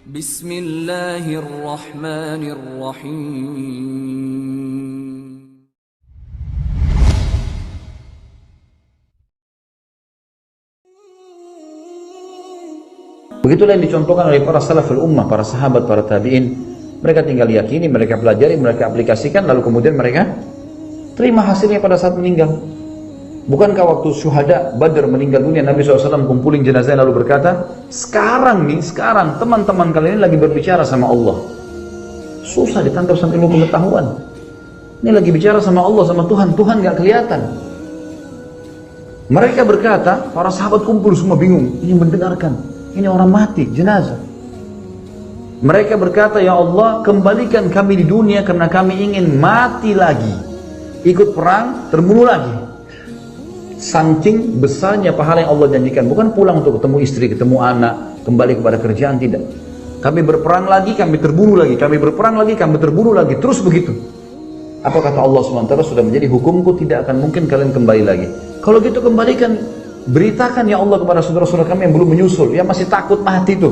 Bismillahirrahmanirrahim. Begitulah yang dicontohkan oleh para salaful ummah, para sahabat, para tabi'in. Mereka tinggal yakini, mereka pelajari, mereka aplikasikan, lalu kemudian mereka terima hasilnya pada saat meninggal. Bukankah waktu syuhada Badr meninggal dunia, Nabi SAW kumpulin jenazah lalu berkata, sekarang teman-teman kalian ini lagi berbicara sama Allah. Susah ditangkap sama ilmu pengetahuan. Ini lagi bicara sama Allah, sama Tuhan gak kelihatan. Mereka berkata, para sahabat kumpul semua bingung, ini mendengarkan, ini orang mati, jenazah. Mereka berkata, ya Allah, kembalikan kami di dunia karena kami ingin mati lagi, ikut perang, terbunuh lagi. Saking besarnya pahala yang Allah janjikan, bukan pulang untuk ketemu istri, ketemu anak, kembali kepada kerjaan, tidak. Kami berperang lagi, kami terbunuh lagi, kami berperang lagi, kami terbunuh lagi, terus begitu. Apa kata Allah SWT? Sudah menjadi hukumku, tidak akan mungkin kalian kembali lagi. Kalau gitu kembalikan, beritakan ya Allah kepada saudara-saudara kami yang belum menyusul, yang masih takut mati itu.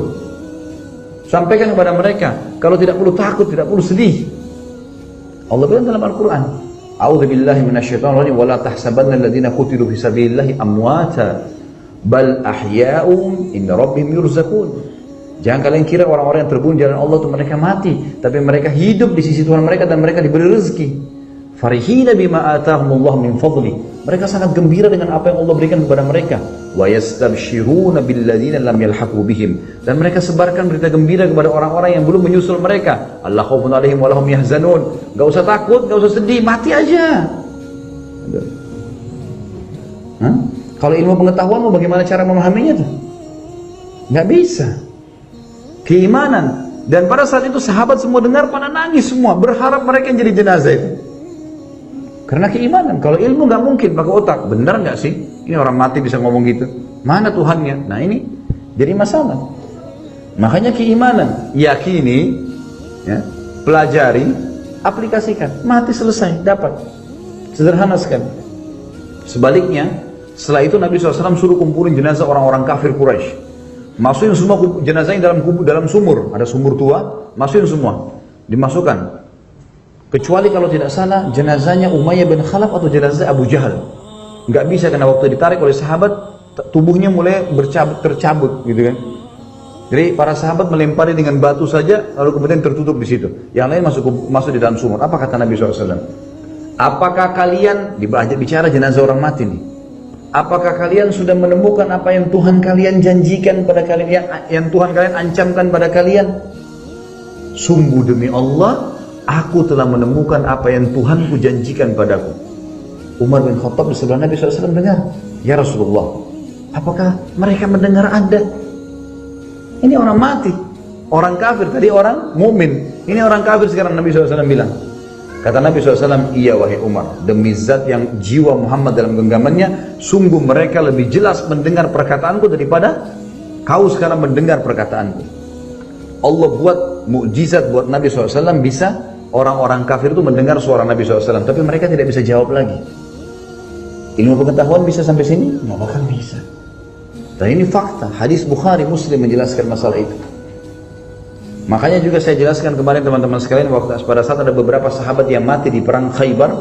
Sampaikan kepada mereka, kalau tidak perlu takut, tidak perlu sedih. Allah bilang dalam Al-Quran, A'udzu billahi minasyaitonir rajim, wa la tahsabanna alladziina qutilu fi sabilillahi amwata bal ahya'un inda rabbihim yurzaqun. Jangan kalian kira orang-orang yang terbunuh jalan Allah itu mereka mati, tapi mereka hidup di sisi Tuhan mereka dan mereka diberi rezeki. Farihina bima atahumullah min fadli. Mereka sangat gembira dengan apa yang Allah berikan kepada mereka. Wa yastabshiruna billadzina lam yalhaqu bihim. Dan mereka sebarkan berita gembira kepada orang-orang yang belum menyusul mereka. Allah khaufun 'alaihim wa lahum yahzanun. Enggak usah takut, enggak usah sedih, mati aja. Kalau ilmu pengetahuan mau bagaimana cara memahaminya tuh? Enggak bisa. Keimanan. Dan pada saat itu sahabat semua dengar pada nangis semua, berharap mereka yang jadi jenazah itu. Karena keimanan. Kalau ilmu nggak mungkin pakai otak. Benar nggak sih? Ini orang mati bisa ngomong gitu. Mana Tuhannya? Nah ini jadi masalah. Makanya keimanan, yakini, ya, pelajari, aplikasikan. Mati selesai, dapat. Sederhana sekali. Sebaliknya, setelah itu Nabi SAW suruh kumpulin jenazah orang-orang kafir Quraisy. Masukin semua jenazahnya dalam sumur. Ada sumur tua, masukin semua. Dimasukkan. Kecuali kalau tidak salah jenazahnya Umayyah bin Khalaf atau jenazah Abu Jahal. Nggak bisa karena waktu ditarik oleh sahabat tubuhnya mulai tercabut gitu kan. Jadi para sahabat melempari dengan batu saja lalu kemudian tertutup di situ. Yang lain masuk di dalam sumur. Apa kata Nabi SAW? Apakah kalian bicara jenazah orang mati nih? Apakah kalian sudah menemukan apa yang Tuhan kalian janjikan pada kalian, yang Tuhan kalian ancamkan pada kalian? Sungguh demi Allah, aku telah menemukan apa yang Tuhanku janjikan padaku. Umar bin Khattab di sebelah Nabi SAW dengar, ya Rasulullah, apakah mereka mendengar Anda? Ini orang mati, orang kafir, tadi orang mumin, ini orang kafir sekarang. Nabi SAW bilang, kata Nabi SAW, iya wahai Umar, demi zat yang jiwa Muhammad dalam genggamannya, sungguh mereka lebih jelas mendengar perkataanku daripada kau sekarang mendengar perkataanku. Allah buat mukjizat buat Nabi SAW, bisa orang-orang kafir itu mendengar suara Nabi SAW, tapi mereka tidak bisa jawab lagi. Ilmu pengetahuan bisa sampai sini? Nggak bakal bisa. Dan ini fakta, hadis Bukhari Muslim menjelaskan masalah itu. Makanya juga saya jelaskan kemarin teman-teman sekalian, pada saat ada beberapa sahabat yang mati di perang Khaybar,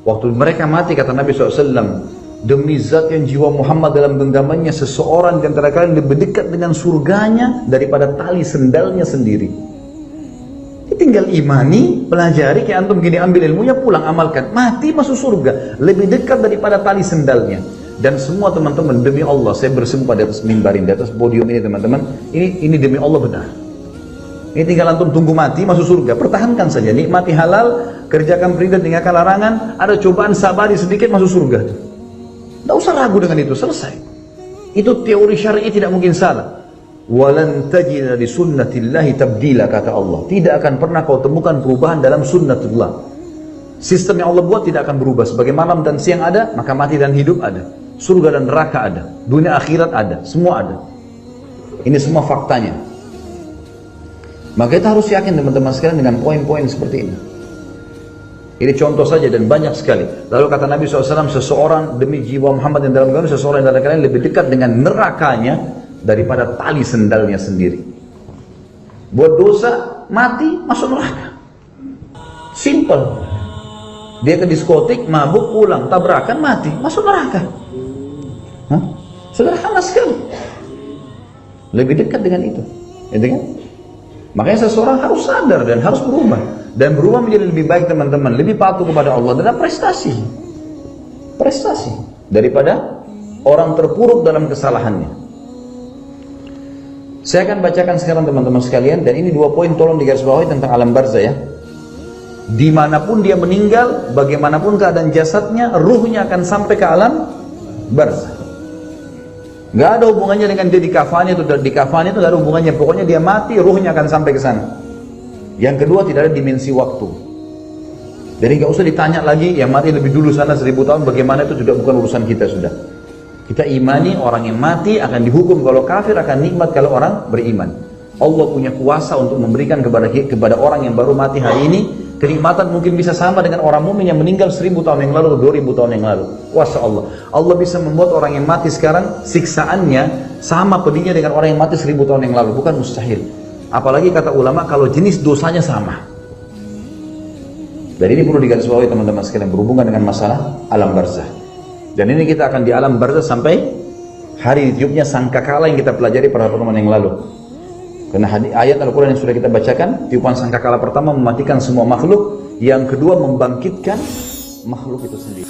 waktu mereka mati kata Nabi SAW, demi zat yang jiwa Muhammad dalam genggamannya, seseorang di antara kalian lebih dekat dengan surganya daripada tali sendalnya sendiri. Tinggal imani, pelajari, kayak antum gini, ambil ilmunya, pulang amalkan, mati masuk surga, lebih dekat daripada tali sendalnya. Dan semua teman-teman, demi Allah, saya bersumpah di atas mimbar ini, di atas podium ini teman-teman, ini demi Allah benar. Ini tinggal antum tunggu mati masuk surga, pertahankan saja, nikmati halal, kerjakan perintah, tinggalkan larangan, ada cobaan sabari sedikit masuk surga. Tidak usah ragu dengan itu, selesai. Itu teori syar'i tidak mungkin salah. Walan tajida li sunnatillahi tabdila, kata Allah. Tidak akan pernah kau temukan perubahan dalam sunnatullah. Sistem yang Allah buat tidak akan berubah. Sebagai malam dan siang ada, maka mati dan hidup ada. Surga dan neraka ada. Dunia akhirat ada. Semua ada. Ini semua faktanya. Maka kita harus yakin teman-teman sekalian dengan poin-poin seperti ini. Ini contoh saja dan banyak sekali. Lalu kata Nabi SAW, seseorang demi jiwa Muhammad yang dalam genggaman, seseorang yang dalam kalian lebih dekat dengan nerakanya daripada tali sendalnya sendiri. Buat dosa, mati, masuk neraka. Simple. Dia ke diskotik, mabuk, pulang, tabrakan, mati, masuk neraka. Hah? Sederhana sekali. Lebih dekat dengan itu. Gitu kan? Makanya seseorang harus sadar dan harus berubah. Dan berubah menjadi lebih baik teman-teman. Lebih patuh kepada Allah dan prestasi. Prestasi. Daripada orang terpuruk dalam kesalahannya. Saya akan bacakan sekarang teman-teman sekalian. Dan ini 2 poin tolong digarisbawahi tentang alam barzah ya. Dimanapun dia meninggal, bagaimanapun keadaan jasadnya, ruhnya akan sampai ke alam barzah. Gak ada hubungannya dengan dia dikafani atau tidak dikafani, itu gak ada hubungannya. Pokoknya dia mati, ruhnya akan sampai ke sana. Yang kedua, tidak ada dimensi waktu. Jadi gak usah ditanya lagi, yang mati lebih dulu sana 1000 tahun, bagaimana itu juga bukan urusan kita sudah. Kita imani orang yang mati akan dihukum kalau kafir, akan nikmat kalau orang beriman. Allah punya kuasa untuk memberikan kepada orang yang baru mati hari ini, kenikmatan mungkin bisa sama dengan orang mukmin yang meninggal 1000 tahun yang lalu atau 2000 tahun yang lalu. Kuasa Allah. Allah bisa membuat orang yang mati sekarang siksaannya sama pedihnya dengan orang yang mati 1000 tahun yang lalu. Bukan mustahil. Apalagi kata ulama kalau jenis dosanya sama. Dan ini perlu digarisbawahi teman-teman sekalian berhubungan dengan masalah alam barzah. Dan ini kita akan di alam barzah sampai hari ditiupnya sangkakala yang kita pelajari pada pertemuan yang lalu. Karena ayat Al-Quran yang sudah kita bacakan, tiupan sangkakala pertama mematikan semua makhluk, yang kedua membangkitkan makhluk itu sendiri.